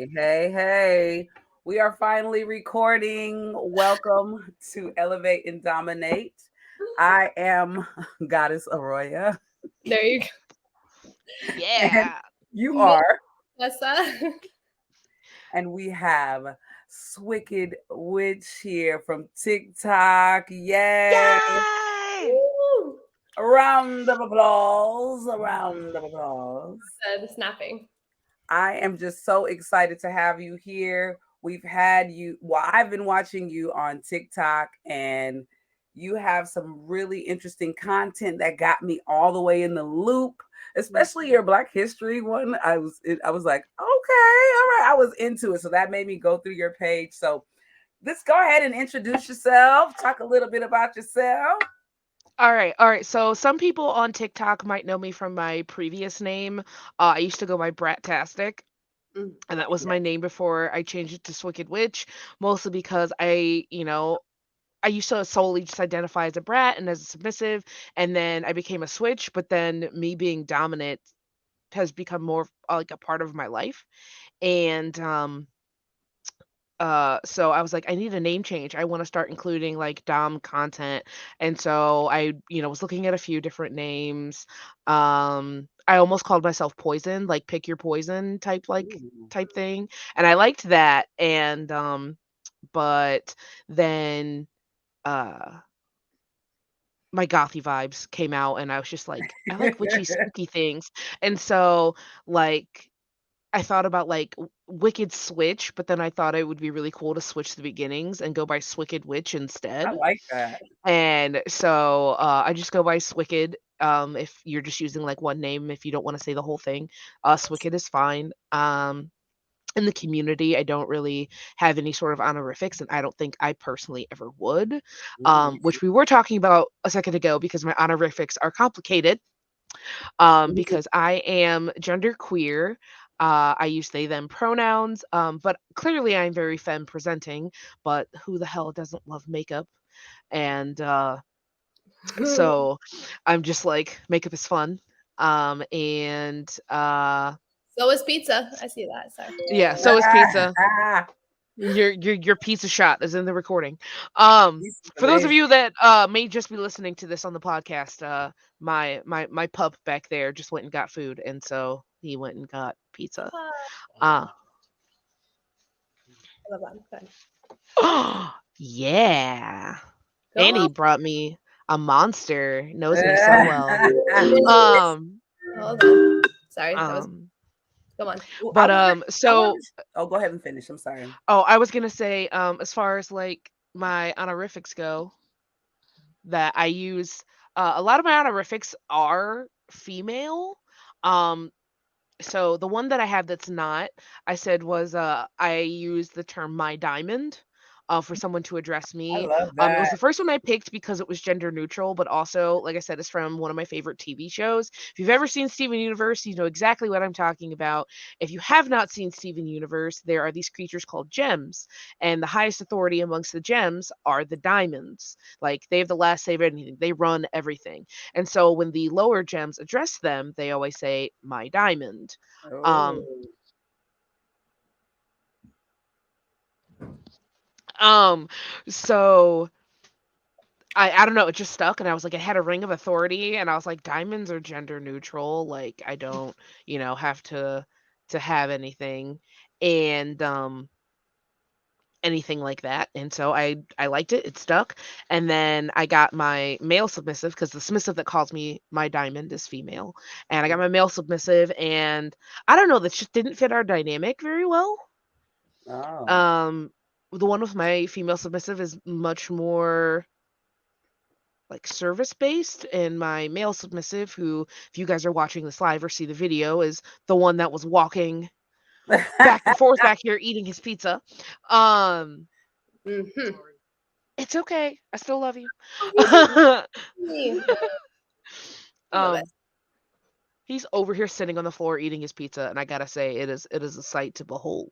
Hey. We are finally recording. Welcome to Elevate and Dominate. I am Goddess Arroya, There you go. and Yeah. you Miss are, Tessa. and we have Swicked Witch here from TikTok. Yay! Yay! Woo! A round of applause. A round of applause. The snapping. I am just so excited to have you here. We've had you, well, I've been watching you on TikTok, and you have some really interesting content that got me all the way in the loop, especially your Black History one. I was like, okay, all right. I was into it. So that made me go through your page. So let's go ahead and introduce yourself. Talk a little bit about yourself. All right. So some people on TikTok might know me from my previous name. I used to go by Brat-tastic, Mm. and that was Yeah. my name before I changed it to Swicked Witch, mostly because I used to solely just identify as a brat and as a submissive, and then I became a switch, but then me being dominant has become more like a part of my life. And so I was like, I need a name change. I want to start including like dom content. And so I was looking at a few different names. I almost called myself Poison, like pick your poison Ooh. type thing. And I liked that. And but then uh my gothy vibes came out, and I was just like, I like witchy spooky things. And so like I thought about like Wicked Switch, but then I thought it would be really cool to switch the beginnings and go by Swicked Witch I instead. like that. And so I just go by Swicked. If you're just using like one name, if you don't want to say the whole thing, Swicked is fine. In the community, I don't really have any sort of honorifics, and I don't think I personally ever would. Mm. Which we were talking about a second ago because my honorifics are complicated, because I am gender queer. I use they them pronouns, but clearly I'm very femme presenting. But who the hell doesn't love makeup? And so I'm just like, makeup is fun. And So is pizza. I see that. Sorry. yeah, so is pizza. Your pizza shot is in the recording. This is For those of amazing. you that may just be listening to this on the podcast, my pup back there just went and got food, and so he went and got pizza. Ah, Uh I love that. Good. yeah. Go And he on. brought me a monster. Knows me so well. Um Hold on. Sorry, that was. um Come on. Well, but I want so to. Oh, go ahead and finish. I'm sorry. I was gonna say, as far as like my honorifics go, that I use. A lot of my honorifics are female. Um, so the one that I have that's not, I said was I use the term my diamond. For someone to address I me. love It was that. the first one I picked because it was gender neutral, but also, like I said, it's from one of my favorite TV shows. If you've ever seen Steven Universe, you know exactly what I'm talking about. If you have not seen Steven Universe, there are these creatures called gems, and the highest authority amongst the gems are the diamonds. Like they have the last say of anything. They run everything. And so when the lower gems address them, they always say my diamond. Oh, Um um so I don't know, it just stuck, and I was like, it had a ring of authority, and I was like, diamonds are gender neutral, like I don't, have to have anything, and anything like that. And so I liked it, it stuck. And then I got my male submissive, because the submissive that calls me my diamond is female. And I got my male submissive, and I don't know, that just didn't fit our dynamic very well. oh, Um the one with my female submissive is much more like service based, and my male submissive, who, if you guys are watching this live or see the video, is the one that was walking back and forth back here eating his pizza. um Mm-hmm. it's okay, I still love you. Oh, he's so funny. I love it. um he's over here sitting on the floor eating his pizza, and I gotta say, it is a sight to behold.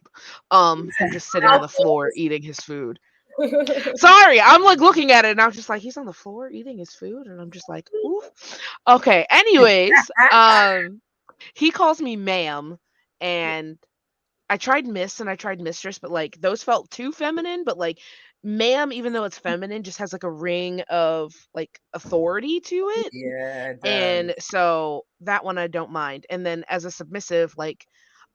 Him just sitting on How the cool floor is eating his food. it? Sorry, I'm like looking at it, and I'm just like, he's on the floor eating his food, and I'm just like, oof. Okay, anyways, he calls me ma'am, and I tried Miss and I tried Mistress, but like those felt too feminine. But like ma'am, even though it's feminine, just has like a ring of like authority to it. Yeah, it does. And so that one I don't mind. And then as a submissive, like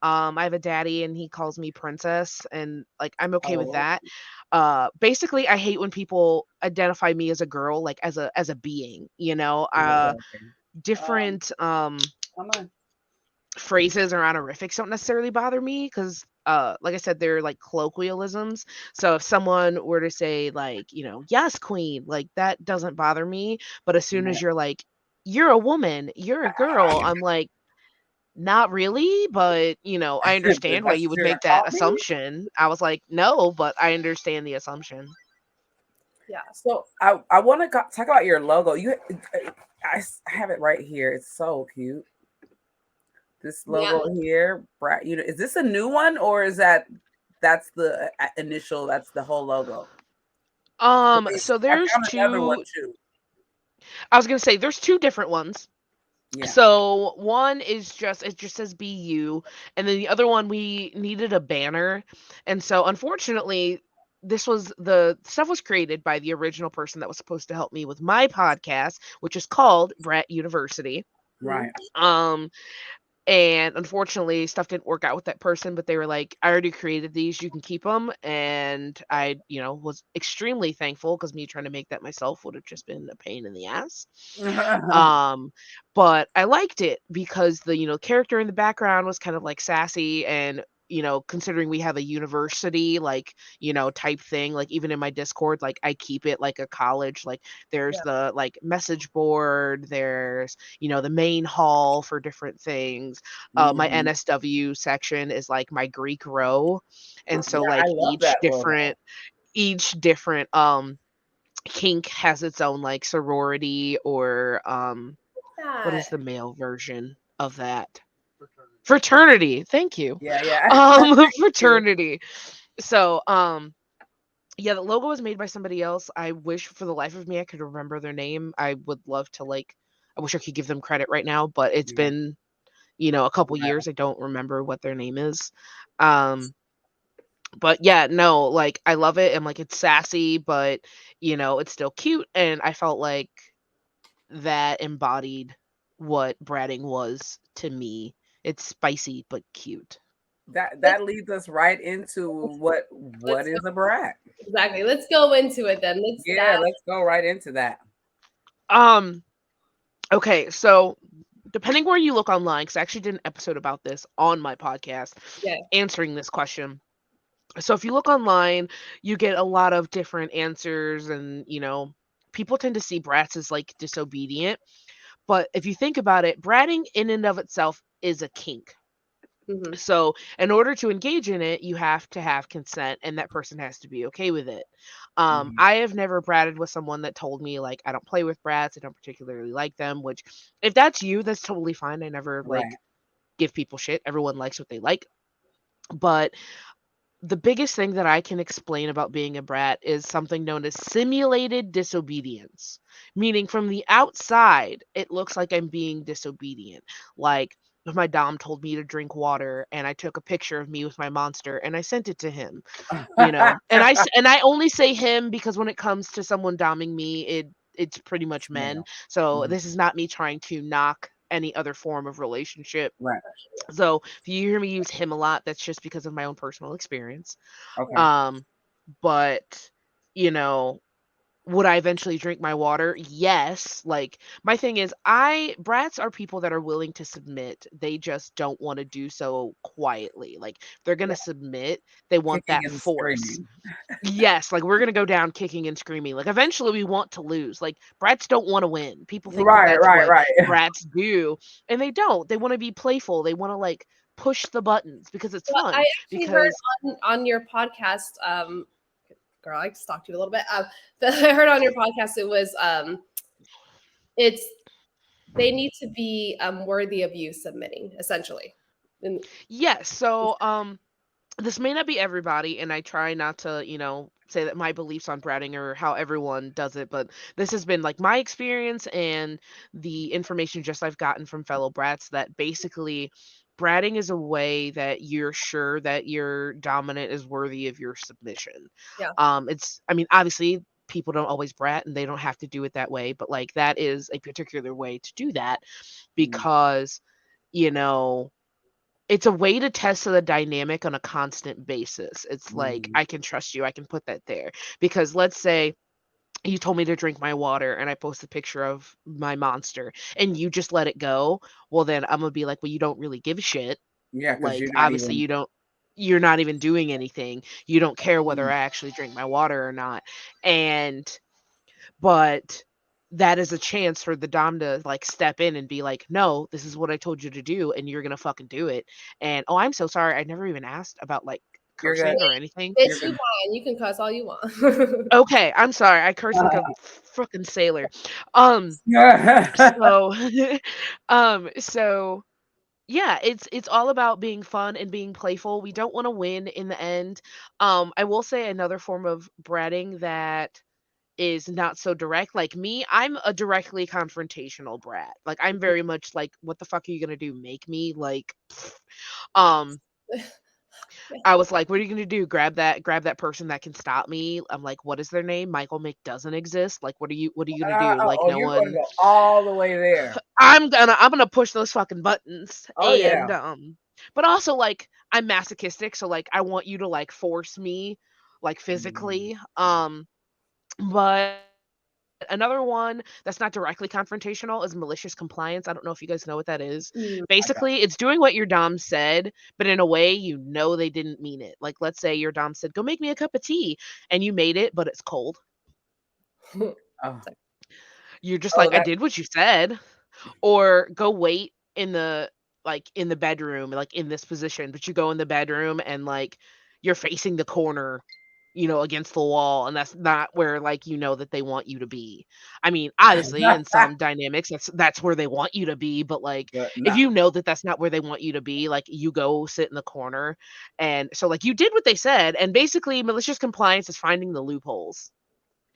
I have a daddy and he calls me princess and like I'm okay with Oh, that. Basically I hate when people identify me as a girl, like as a being, you know. okay. Um, Different come on. phrases or honorifics don't necessarily bother me because like I said, they're like colloquialisms. So if someone were to say like, you know, yes, queen, like that doesn't bother me. But as soon as you're like, you're a woman, you're a girl, I'm like, not really, but you know, I understand why That's you what would you're gonna make that call me? assumption. I was like, no, but I understand the assumption. Yeah. So I want to talk about your logo. I have it right here. It's so cute. This Yeah. logo here, Brat. Is this a new one or is that's the initial? That's the whole logo. So I there's found another one two. too. I was gonna say there's two different ones. Yeah. So one is just it just says BU, and then the other one we needed a banner, and so unfortunately the stuff was created by the original person that was supposed to help me with my podcast, which is called Brat University. Mhm. Right. Um, and unfortunately stuff didn't work out with that person, but they were like, I already created these, you can keep them. And I, you know, was extremely thankful because me trying to make that myself would have just been a pain in the ass. Um, but I liked it because the, you know, character in the background was kind of like sassy and, you know, considering we have a university like, you know, type thing, like even in my Discord, like I keep it like a college, like there's Yeah. the like message board, there's, you know, the main hall for different things. My Mhm. NSW section is like my Greek row. And so Yeah, I like love that logo. each different kink has its own like sorority or what is That. the male version of that? Fraternity. Thank you. Yeah, yeah. Thank you. Fraternity. So yeah, the logo was made by somebody else. I wish for the life of me I could remember their name. I would love to like I wish I could give them credit right now, but it's Yeah, been, you know, a couple right. years. I don't remember what their name is. Um but yeah, no, like I love it and like it's sassy, but you know, it's still cute and I felt like that embodied what bratting was to me. It's spicy but cute. Let's That leads us right into what let's is go a brat? exactly. Let's go into it then. Let's Yeah, dive. let's go right into that. Um okay, so depending where you look online, cuz I actually did an episode about this on my podcast Yeah. answering this question. So if you look online, you get a lot of different answers and, you know, people tend to see brats as like disobedient, but if you think about it, bratting in and of itself is a kink. Hmm. So, in order to engage in it, you have to have consent and that person has to be okay with it. Mhm. I have never bratted with someone that told me like I don't play with brats, I don't particularly like them, which if that's you, that's totally fine. I never Right. like give people shit. Everyone likes what they like. But the biggest thing that I can explain about being a brat is something known as simulated disobedience, meaning from the outside, it looks like I'm being disobedient. Like, if my dom told me to drink water and I took a picture of me with my monster and I sent it to him, you know, and I only say him because when it comes to someone doming me, it's pretty much men. Snail. So Mhm. this is not me trying to knock any other form of relationship. Right. So if you hear me use him a lot, that's just because of my own personal experience. Okay. Um, but you know, would I eventually drink my water? Yes. Like my thing is I brats are people that are willing to submit. They just don't want to do so quietly. Like if they're going Yeah. to submit, they want Kicking that and force. screaming. Yes, like we're going to go down kicking and screaming. Like eventually we want to lose. Like brats don't want to win. People think that Right, that's right, what right. brats do, and they don't. They want to be playful. They want to like push the buttons because it's Well, I fun actually heard because on your podcast, girl, I stalked you a little bit. I heard on your podcast it was it's they need to be worthy of you submitting, essentially. And yes. So this may not be everybody, and I try not to, you know, say that my beliefs on bratting or how everyone does it, but this has been like my experience and the information just I've gotten from fellow brats that basically bratting is a way that you're sure that your dominant is worthy of your submission. Yeah. It's, I mean, obviously people don't always brat and they don't have to do it that way, but like that is a particular way to do that because, you know, it's a way to test the dynamic on a constant basis. It's like, I can trust you. I can put that there. Because let's say you told me to drink my water and I post a picture of my monster and you just let it go. Well, then I'm going to be like, well, you don't really give a shit. Yeah, because Like, you're not obviously, even. you're not even doing anything. You don't care whether Mm. I actually drink my water or not. And, but that is a chance for the dom to like step in and be like, no, this is what I told you to do and you're gonna fucking do it. And oh, I'm so sorry, I never even asked about like You're good. cursing or anything. Bitch, You're you good. fine. You can cuss all you want. Okay, I'm sorry, I curse like a fucking sailor. um Yeah. so so yeah, it's all about being fun and being playful. We don't want to win in the end. I will say another form of bratting that is not so direct. Like me, I'm a directly confrontational brat. Like I'm very much like, what the fuck are you gonna do? Make me like pfft. um I was like, what are you gonna do? Grab that person that can stop me. I'm like, what is their name? Michael Mick doesn't exist. Like what are you gonna do? Like Oh, no you're going to one. go all the way there. I'm gonna push those fucking buttons. Oh And yeah. but also like I'm masochistic, so like I want you to like force me like Mm. physically. But another one that's not directly confrontational is malicious compliance. I don't know if you guys know what that is. Mm, Basically, I it's doing what your dom said, but in a way you know they didn't mean it. Like let's say your dom said, "Go make me a cup of tea," and you made it, but it's cold. Oh, You're just oh like, "I that. did what you said." Or go wait in the like in the bedroom, like in this position, but you go in the bedroom and like you're facing the corner, you know, against the wall, and that's not where like you know that they want you to be. I mean, obviously in some dynamics that's where they want you to be, but like But if no. you know that that's not where they want you to be, like you go sit in the corner. And so like you did what they said, and basically malicious compliance is finding the loopholes.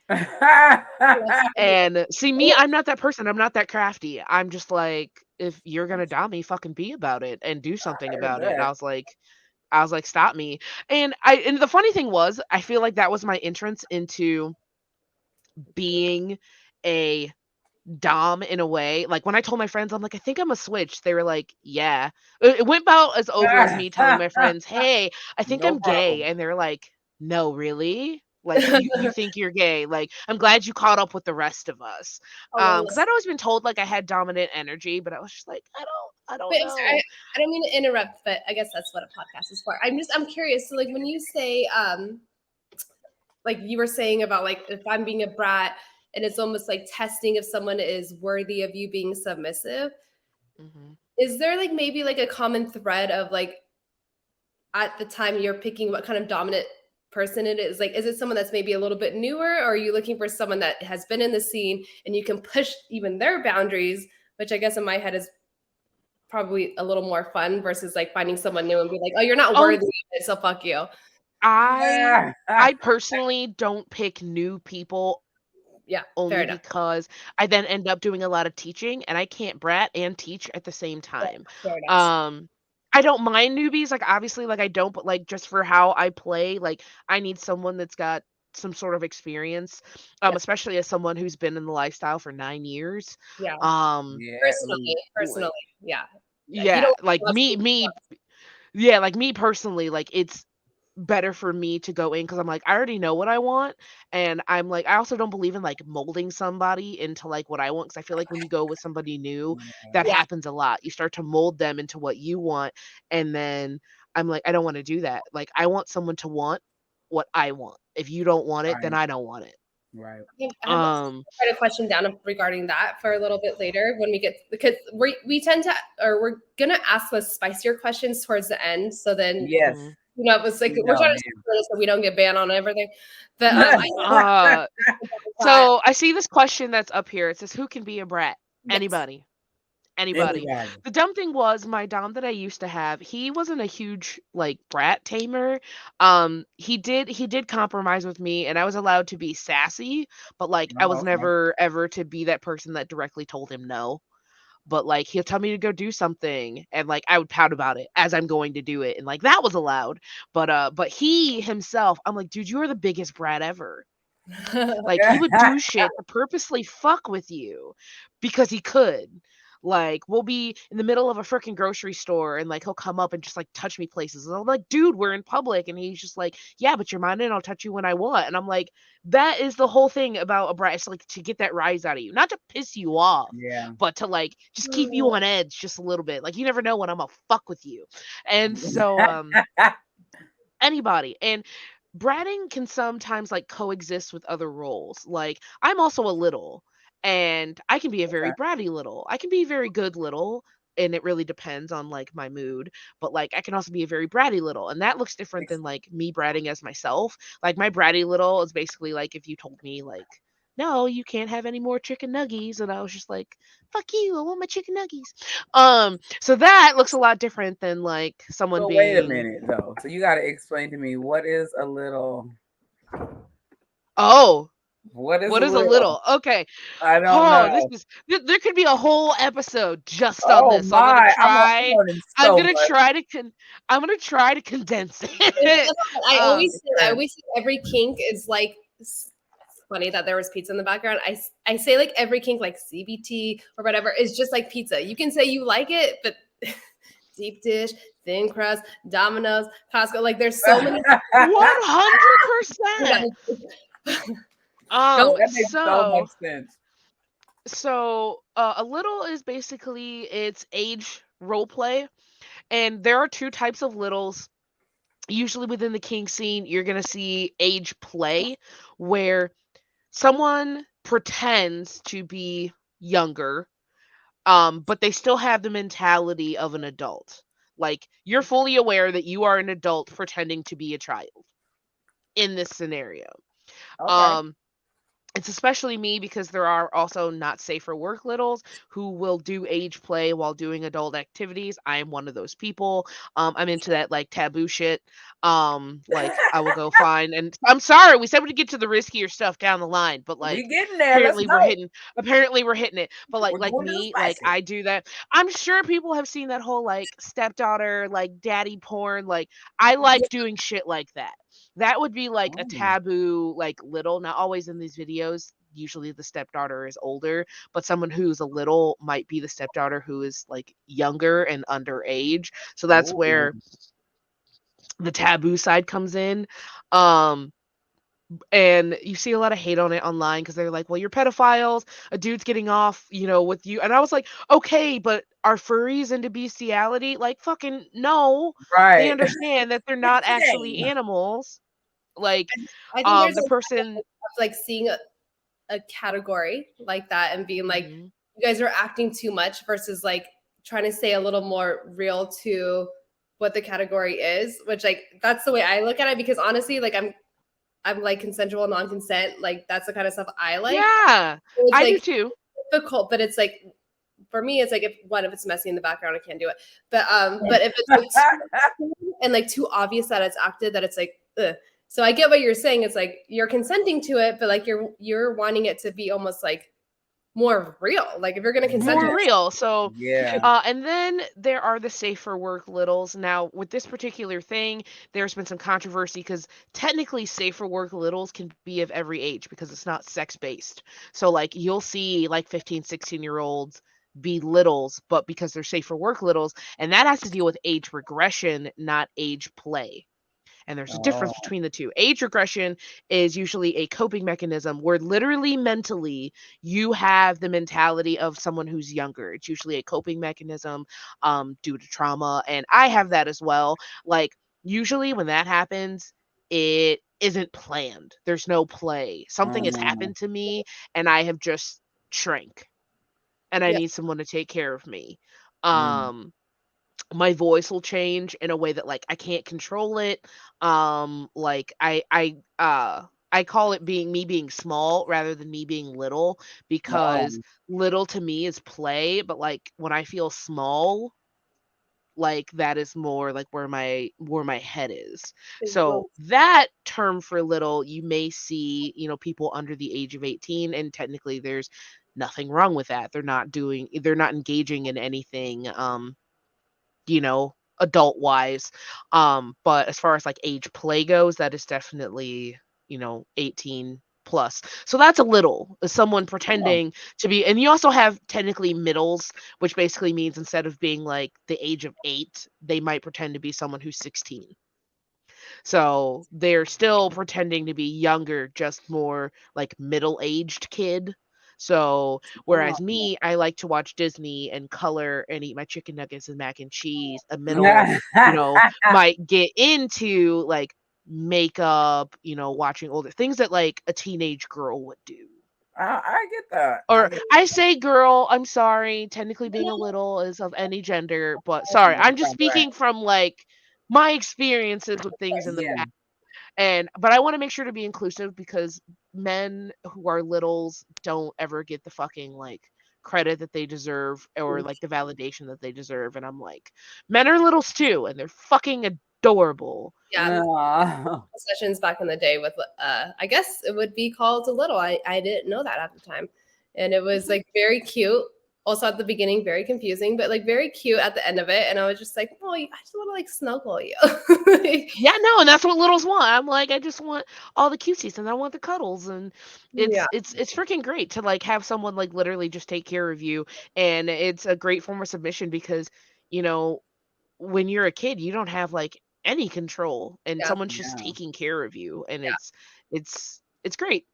yes. And see me, I'm not that person. I'm not that crafty. I'm just like, if you're gonna dom me, fucking be about it and do something I heard about it. And that. I was like, stop me. And the funny thing was, I feel like that was my entrance into being a dom in a way. Like when I told my friends, I'm like, I think I'm a switch. They were like, yeah. It went about as over as me telling my friends, hey, I think No I'm gay. problem. And they're like, no, really? Like you think you're gay. Like I'm glad you caught up with the rest of us. Oh, Because I'd always been told like I had dominant energy, but I was just like, I but don't I'm sorry, know. I don't mean to interrupt, but I guess that's what a podcast is for. I'm curious. So like when you say like you were saying about like if I'm being a brat and it's almost like testing if someone is worthy of you being submissive, Hmm. is there like maybe like a common thread of like at the time you're picking what kind of dominant person it is? Like is it someone that's maybe a little bit newer, or are you looking for someone that has been in the scene and you can push even their boundaries, which I guess in my head is probably a little more fun versus like finding someone new and be like, oh, you're not Oh, worthy of it, so fuck you. I I personally don't pick new people Yeah, fair only enough. because I then end up doing a lot of teaching and I can't brat and teach at the same Yeah, time. fair enough. Um I don't mind newbies, like obviously like I don't, but like just for how I play, like I need someone that's got some sort of experience, Yeah, especially as someone who's been in the lifestyle for 9 years. yeah. Um Yeah. Personally, like yeah. Yeah. You yeah, don't like love to me yeah, like me personally, like it's better for me to go in because I'm like, I already know what I want. And I'm like, I also don't believe in like molding somebody into like what I want. Cause I feel like when you go with somebody new, that yeah, happens a lot. You start to mold them into what you want. And then I'm like, I don't want to do that. Like, I want someone to want what I want. If you don't want it, then Right. I don't want it. Right. I have Um, quite a question down regarding that for a little bit later when we get, because we tend to, or we're gonna ask the spicier questions towards the end. So then, Yes. mhm. you know, it was like we're No, trying to do this so we don't get banned on everything. But man. uh, I so I see this question that's up here. It says, who can be a brat? yes, Anybody. Anybody. Anybody. The dumb thing was my dom that I used to have, he wasn't a huge like brat tamer. He did compromise with me and I was allowed to be sassy, but like I Oh, was okay. never ever to be that person that directly told him no. but like he'll tell me to go do something and like I would pout about it as I'm going to do it, and like that was allowed. But he himself, I'm like, dude, you are the biggest brat ever. Like he would do shit to purposely fuck with you because he could. Like we'll be in the middle of a freaking grocery store and like he'll come up and just like touch me places. And I'm like, dude, we're in public. And he's just like, yeah, but you're mine and I'll touch you when I want. And I'm like, that is the whole thing about a brat. It's like to get that rise out of you, not to piss you off, Yeah. but to like just keep you on edge just a little bit. Like you never know when I'm gonna fuck with you. And so anybody. And bratting can sometimes like coexist with other roles. Like I'm also a little, and I can be a very Okay. bratty little. I can be very good little, and it really depends on like my mood. But like I can also be a very bratty little, and that looks different than like me bratting as myself. Like my bratty little is basically like if you told me like, no, you can't have any more chicken nuggies, and I was just like, fuck you, I want my chicken nuggies. So that looks a lot different than like someone So wait a being, minute though. So you got to explain to me what is a little. oh, What is a what is a little? little? Okay. I don't Oh, know. there could be a whole episode just on Oh this. So my! I'm learning I'm so gonna much. try to I'm gonna try to condense it. um I always say every kink is like it's funny that there was pizza in the background. I say like every kink, like CBT or whatever, is just like pizza. You can say you like it, but deep dish, thin crust, Domino's, Costco, like there's so many. 100%. That makes so So much sense. a little is basically it's age role play, and there are two types of littles. Usually within the kink scene, you're gonna see age play, where someone pretends to be younger, but they still have the mentality of an adult. Like you're fully aware that you are an adult pretending to be a child in this scenario. Okay. Um, it's especially me because there are also not safe for work littles who will do age play while doing adult activities. I am one of those people. I'm into that like taboo shit. Like I will go find, and I'm sorry, we said we'd get to the riskier stuff down the line, but We like getting there. Let's go. apparently we're hitting it. But We're like going to the me, like spicy. I do that. I'm sure people have seen that whole like stepdaughter, like daddy porn. Like I like doing shit like that. That would be like a Mm. taboo, like little, not always in these videos. Usually the stepdaughter is older, but someone who's a little might be the stepdaughter who is like younger and underage. So that's Ooh. where the taboo side comes in. Um, and you see a lot of hate on it online because they're like, well, you're pedophiles, a dude's getting off, with you. And I was like, okay, but are furries into bestiality? Like, fucking no. They Right. understand that they're It's not a actually game. animals. Like, I think there's the person. like seeing a category like that and being like, Mhm. you guys are acting too much versus like trying to stay a little more real to what the category is, which like that's the way I look at it, because honestly, like I'm like consensual non-consent, like that's the kind of stuff I like. Yeah, So it's I do like too. difficult, but it's like for me, it's like if it's messy in the background, I can't do it. But if it's like and like too obvious that it's acted, that it's like, ugh. So I get what you're saying. It's like you're consenting to it, but like you're wanting it to be almost like more real. Like if you're gonna consent to More it, real. So, Yeah. and then there are the safe for work littles. Now, with this particular thing, there's been some controversy because technically safe for work littles can be of every age because it's not sex based. So, like, you'll see like 15, 16-year-olds be littles, but because they're safe for work littles, and that has to deal with age regression, not age play. And there's a difference Oh. between the two. Age regression is usually a coping mechanism where literally mentally you have the mentality of someone who's younger. It's usually a coping mechanism due to trauma. And I have that as well. Like, usually when that happens, it isn't planned. There's no play. Something has Mm. happened to me and I have just shrank and I yeah, need someone to take care of me. Mm. Um, my voice will change in a way that like I can't control it. Like I call it being small rather than me being little, because Oh. little to me is play, but like when I feel small, like that is more like where my head is. Big So whoop. that term for little, you may see, people under the age of 18, and technically there's nothing wrong with that. They're not engaging in anything adult wise. But as far as like age play goes, that is definitely, 18 plus. So that's a little someone Oh, pretending to be, and you also have technically middles, which basically means instead of being like the age of 8, they might pretend to be someone who's 16. So they're still pretending to be younger, just more like middle-aged kid. So whereas oh. me, I like to watch Disney and color and eat my chicken nuggets and mac and cheese. A middle, might get into like makeup, watching older things that like a teenage girl would do. I get that. I Or get I say girl, I'm sorry. Technically being a No, little is of any gender, but that. sorry. I'm just Right. speaking from like my experiences with things in the Yeah. past. But I want to make sure to be inclusive because men who are littles don't ever get the fucking like credit that they deserve or like the validation that they deserve. And I'm like, men are littles too, and they're fucking adorable. yeah, Oh. sessions back in the day with I guess it would be called a little. I didn't know that at the time. And it was like very cute. Also at the beginning, very confusing, but like very cute at the end of it. And I was just like, oh, I just want to like snuggle you. Yeah, no, and that's what littles want. I'm like, I just want all the cuties and I want the cuddles, and Yeah. it's freaking great to like have someone like literally just take care of you, and it's a great form of submission because you know when you're a kid you don't have like any control, and Yeah. someone's just Yeah. taking care of you, and Yeah. it's great.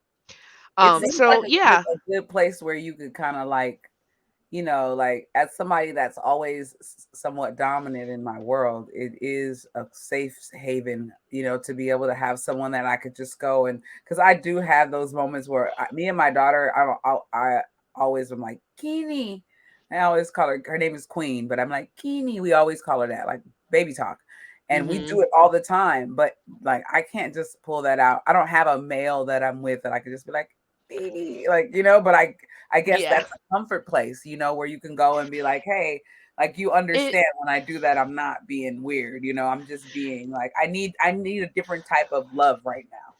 It seems like So yeah. a good place where you could kind of like, like as somebody that's always somewhat dominant in my world, it is a safe haven, to be able to have someone that I could just go and because I do have those moments where me and my daughter, I always am like, Keenie. I always call her name is Queen, but I'm like, Keenie. We always call her that, like baby talk. And we Mhm. do it all the time, but like I can't just pull that out. I don't have a male that I'm with that I could just be like, baby, like, but I guess Yeah. that's a comfort place, where you can go and be like, hey, like you It understand when I do that, I'm not being weird, I'm just being like, I need a different type of love right now.